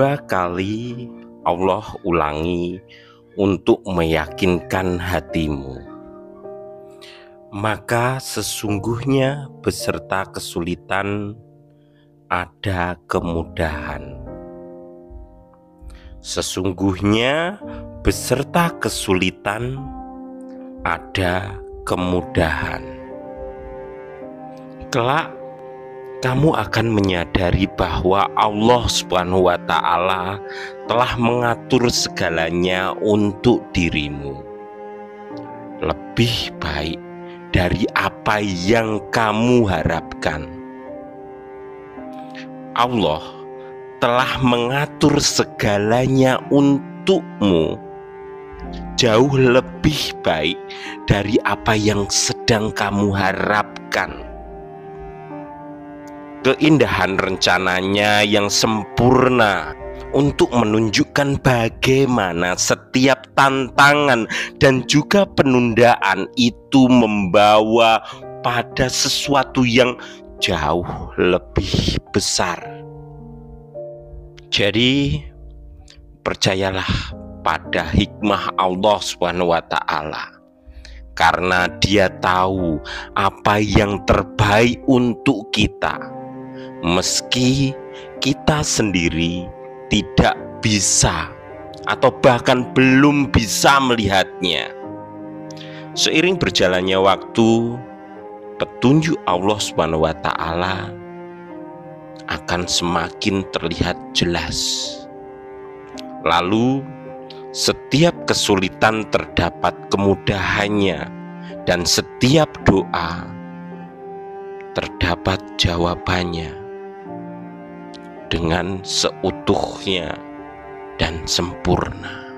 Dua kali Allah ulangi untuk meyakinkan hatimu. Maka sesungguhnya beserta kesulitan ada kemudahan. Sesungguhnya beserta kesulitan ada kemudahan. Kelak kamu akan menyadari bahwa Allah Subhanahu wa Ta'ala telah mengatur segalanya untuk dirimu lebih baik dari apa yang kamu harapkan. Allah telah mengatur segalanya untukmu jauh lebih baik dari apa yang sedang kamu harapkan. Keindahan rencananya yang sempurna untuk menunjukkan bagaimana setiap tantangan dan juga penundaan itu membawa pada sesuatu yang jauh lebih besar. Jadi percayalah pada hikmah Allah Subhanahu wa Ta'ala, karena Dia tahu apa yang terbaik untuk kita. Meski kita sendiri tidak bisa atau bahkan belum bisa melihatnya. Seiring berjalannya waktu, petunjuk Allah Subhanahu wa Ta'ala akan semakin terlihat jelas. Lalu setiap kesulitan terdapat kemudahannya, dan setiap doa terdapat jawabannya dengan seutuhnya dan sempurna.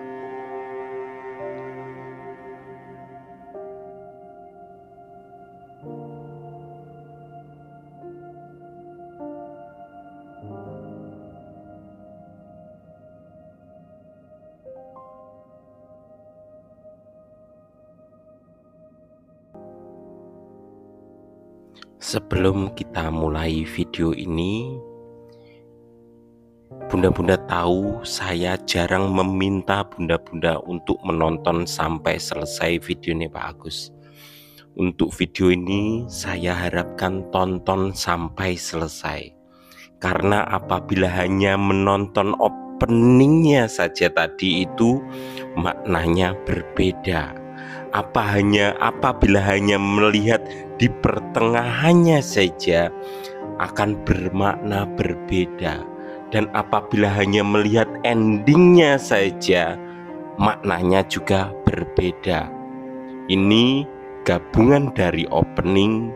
Sebelum kita mulai video ini, bunda-bunda tahu saya jarang meminta bunda-bunda untuk menonton sampai selesai video ini, Pak Agus. Untuk video ini saya harapkan tonton sampai selesai, karena apabila hanya menonton openingnya saja tadi itu maknanya berbeda. Apabila hanya melihat di pertengahannya saja akan bermakna berbeda, dan apabila hanya melihat endingnya saja maknanya juga berbeda. Ini gabungan dari opening,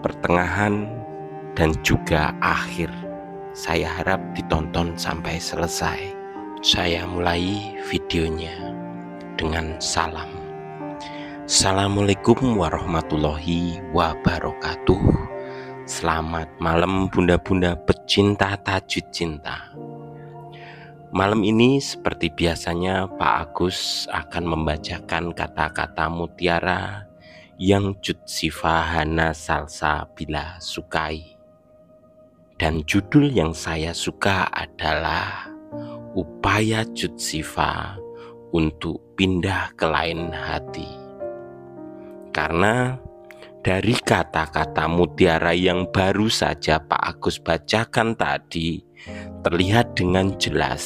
pertengahan, dan juga akhir. Saya harap ditonton sampai selesai. Saya mulai videonya dengan salam. Assalamualaikum warahmatullahi wabarakatuh. Selamat malam bunda-bunda pecinta tajwid cinta. Malam ini seperti biasanya Pak Agus akan membacakan kata-kata mutiara yang jud sifah hana salsa bila sukai. Dan judul yang saya suka adalah upaya jud sifah untuk pindah ke lain hati. Karena dari kata-kata mutiara yang baru saja Pak Agus bacakan tadi terlihat dengan jelas.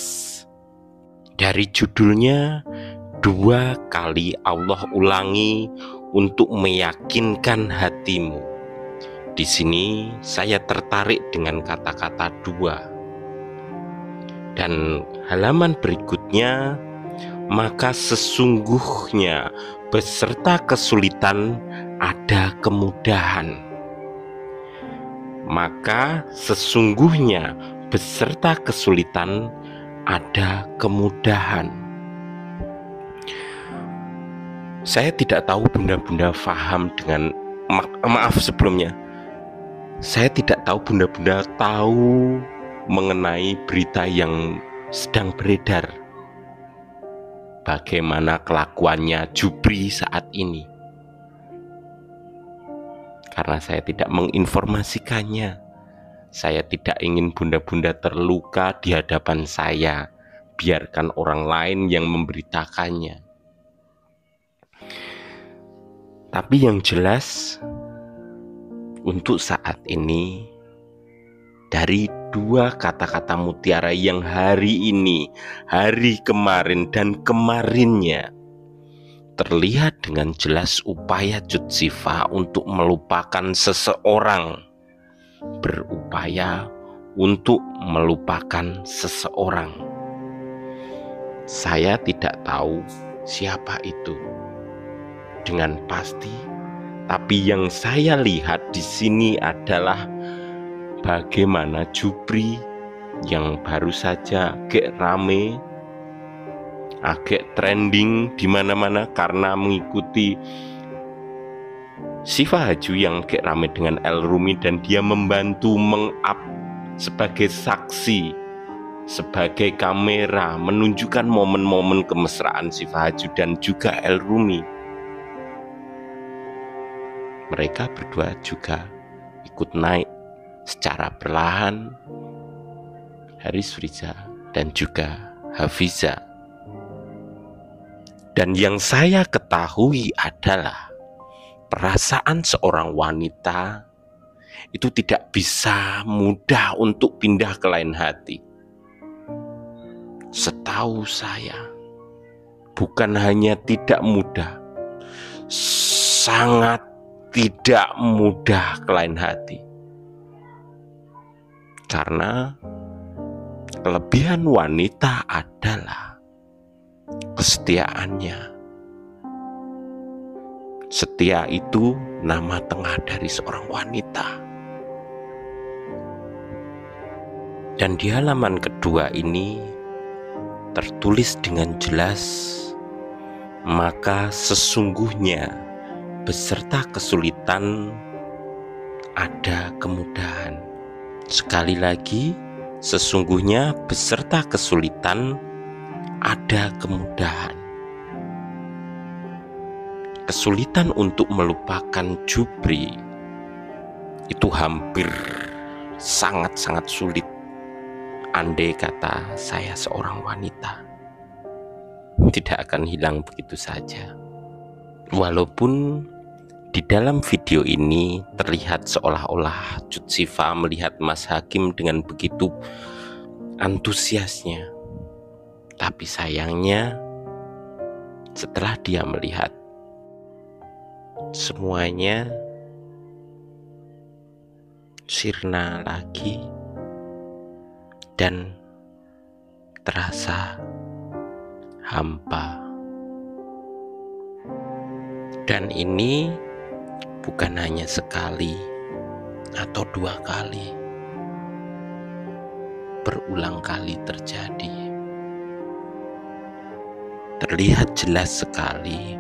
Dari judulnya, dua kali Allah ulangi untuk meyakinkan hatimu. Di sini saya tertarik dengan kata-kata dua. Dan halaman berikutnya, maka sesungguhnya beserta kesulitan ada kemudahan. Maka sesungguhnya beserta kesulitan ada kemudahan. Saya tidak tahu bunda-bunda paham dengan maaf sebelumnya. Saya tidak tahu bunda-bunda tahu mengenai berita yang sedang beredar. Bagaimana kelakuannya Jupri saat ini? Karena saya tidak menginformasikannya, Saya tidak ingin bunda-bunda terluka di hadapan saya. Biarkan orang lain yang memberitakannya. Tapi yang jelas, untuk saat ini, dari dua kata-kata mutiara yang hari ini, hari kemarin, dan kemarinnya, terlihat dengan jelas upaya Cut Siva untuk melupakan seseorang, berupaya untuk melupakan seseorang. Saya tidak tahu siapa itu dengan pasti, tapi yang saya lihat di sini adalah bagaimana Jupri yang baru saja agak rame, agak trending di mana-mana karena mengikuti Siva Haju yang agak rame dengan Elrumi, dan dia membantu meng-up sebagai saksi, sebagai kamera, menunjukkan momen-momen kemesraan Siva Haju dan juga Elrumi. Mereka berdua juga ikut naik secara perlahan, Haris Riza dan juga Hafiza. Dan yang saya ketahui adalah perasaan seorang wanita itu tidak bisa mudah untuk pindah ke lain hati. Setahu saya, bukan hanya tidak mudah, sangat tidak mudah ke lain hati. Karena kelebihan wanita adalah kesetiaannya. Setia itu nama tengah dari seorang wanita. Dan di halaman kedua ini tertulis dengan jelas, maka sesungguhnya beserta kesulitan ada kemudahan. Sekali lagi, sesungguhnya beserta kesulitan ada kemudahan. Kesulitan untuk melupakan Jupri itu hampir sangat-sangat sulit. Andai kata saya seorang wanita, tidak akan hilang begitu saja. Walaupun di dalam video ini terlihat seolah-olah Cut Siva melihat Mas Hakim dengan begitu antusiasnya, tapi sayangnya setelah dia melihat semuanya sirna lagi dan terasa hampa. Dan ini bukan hanya sekali atau dua kali, berulang kali terjadi. Terlihat jelas sekali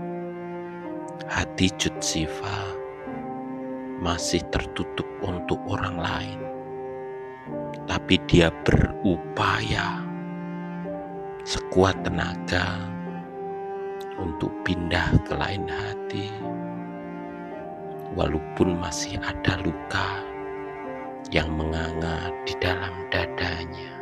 hati Cut Siva masih tertutup untuk orang lain, tapi dia berupaya sekuat tenaga untuk pindah ke lain hati, walaupun masih ada luka yang menganga di dalam dadanya.